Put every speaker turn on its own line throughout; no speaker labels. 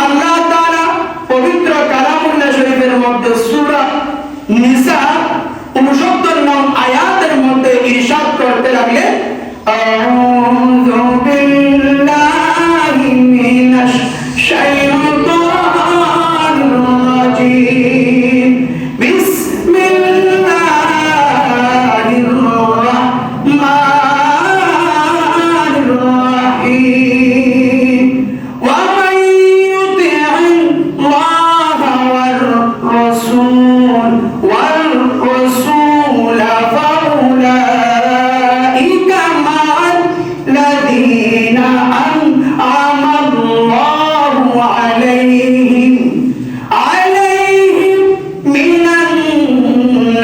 আল্লাহ তাআলা পবিত্র কালামুল্লাহ শরীফের মধ্যে সূরা নিসা 69 নং আয়াতের মধ্যে ইরশাদ করতে লাগলেন, আউযু বিল্লাহি মিনাশ শাইতানির রাজীম, বিসমিল্লাহির রাহমানির রাহিম, ওয়া মান ইউতি'আল্লাহ ওয়ার রাসূল ওয়াল রাসূল ফাউলাইকা মা'আল্লাযীনা আন'আমা আল্লাহু আলাইহিম মিনান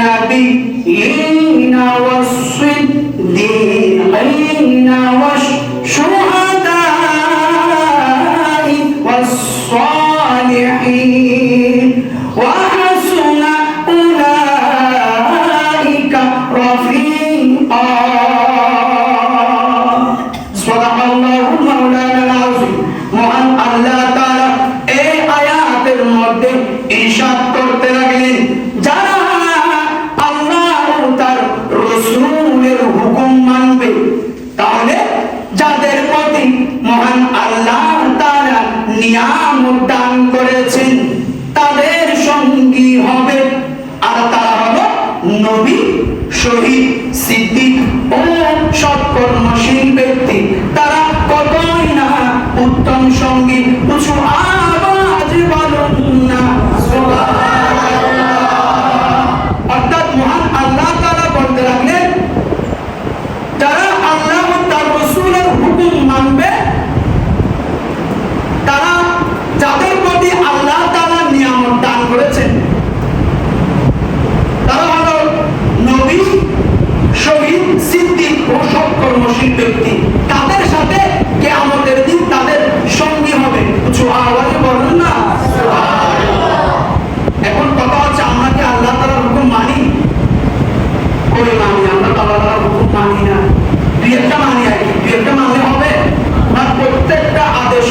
নাবিয়্যিনা ওয়াস-সিদ্দীকিনা ওয়াশ-শুহাদা'i ওয়াস-সালিহিন ওয়া হাসুনা উলাইকা রাফীকা। সুবহানাল্লাহু মাওলানাল আযীম। মহান আল্লাহ তাআলা এই আয়াতের মধ্যে ইরশাদ করতে লাগলেন, যারা আল্লাহ ও তার রাসূলের হুকুম মানবে, তাহলে যাদের প্রতি মহান আল্লাহ তাআলা নিয়ামত দান করেছেন তাদের সঙ্গী হবে, আর তারা হবে নবী, শহীদ, সিদ্দিক ও সৎকর্মশীল ব্যক্তি। তারা কতই না উত্তম সঙ্গী। উঁচু আওয়াজ বলুন না সুবহানাল্লাহ। অর্থাৎ মহান আল্লাহ তাআলা বলতে লাগলেন, যারা আল্লাহ ও তার রাসূলের হুকুম মানবে, তারা যাদের প্রতি আল্লাহ তাআলা নিয়ামত দান করেছেন, তারা হলো নবী, শহীদ, সিদ্দিক ও সৎকর্মশীল ব্যক্তি। তাদের সাথে কিয়ামতের দিন তাদের সঙ্গী হবে। উঁচু আওয়াজে বলুন না সুবহানাল্লাহ। এখন কথা হচ্ছে, আমরা কি আল্লাহ তাআলার হুকুম মানি? কই মানি? আমরা তো আল্লাহ তাআলার হুকুম মানি না। দুই একটা মানি, আর কি দুই একটা মানলে হবে না? প্রত্যেকটা আদেশ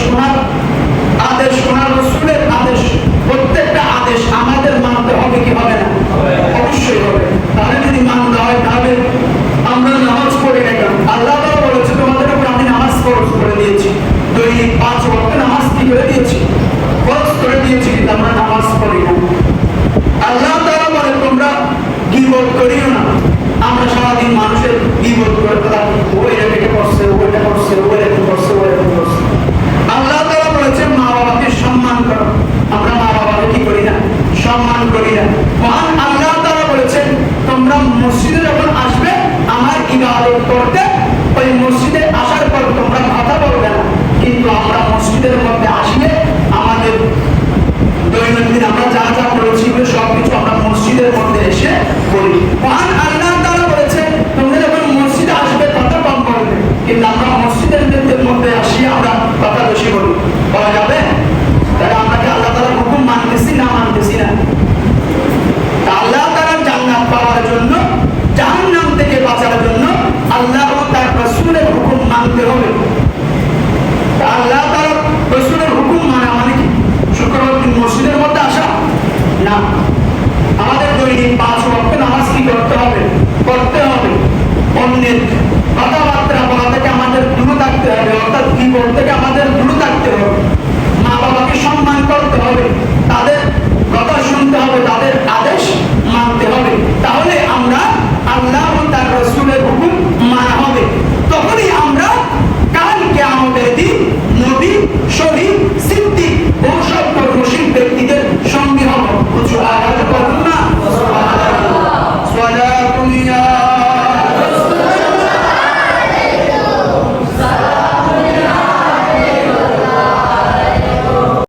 শোনার রাসূলের আদেশ, প্রত্যেকটা আদেশ আমাদের মানতে হবে কি হবে না? অবশ্যই হবে। তাহলে যদি মানতে হয়, তাহলে আমরা নামাজ পড়ি না কেন? আল্লাহ তাআলা বলেছে, তোমাদের উপর আমি নামাজ ফরজ করে দিয়েছি, দৈনিক 5 ওয়াক্ত নামাজ কি করে দিয়েছি? ফরজ করে দিয়েছি, কিন্তু আমরা নামাজ পড়ি না। আল্লাহ তাআলা বলে, তোমরা গীবত করিও না। আমরা সারাদিন মানুষের গীবত করে থাকি, ও এটা করছে, ও এটা করছে, ও এরকম করছে, ও এরকম করছে। আল্লাহ তাআলা বলেছে, মা বাবাকে সম্মান করো। আমরা মা বাবাকে কি করি না? সম্মান করি না। মহান আল্লাহ তাআলা বলেছেন, তোমরা মসজিদে যখন আসবে আমার ইবাদত করতে, ওই মসজিদে আসার পর তোমরা কথা বলবে না। কিন্তু আমরা মসজিদের মধ্যে আসলে আমাদের দৈনন্দিন আমরা যা যা করেছি সবকিছু আমরা মসজিদের মধ্যে এসে বলি। মহান আল্লাহ তাআলা বলেছে, তোমরা যখন মসজিদে আসবে কথা কম বলবে, কিন্তু আমরা মসজিদের মধ্যে আসি আমরা কথা বেশি বলি। বলা যাবে? তাহলে আমরা কি আল্লাহ তাআলার হুকুম মানতেছি না মানতেছি না? আল্লাহ তাআলার জান্নাত পাওয়ার জন্য, জাহান্নাম থেকে বাঁচার জন্য আল্লাহ ও তার রাসূলের হুকুম মানতে হবে। আল্লাহ তাআলার রাসূলের হুকুম মানা মানে কি? শুক্রবার দিন মসজিদের মধ্যে আসা না। আমাদের দৈনিক 5 ওয়াক্ত নামাজ কি করতে হবে? পড়তে হবে। অন্যের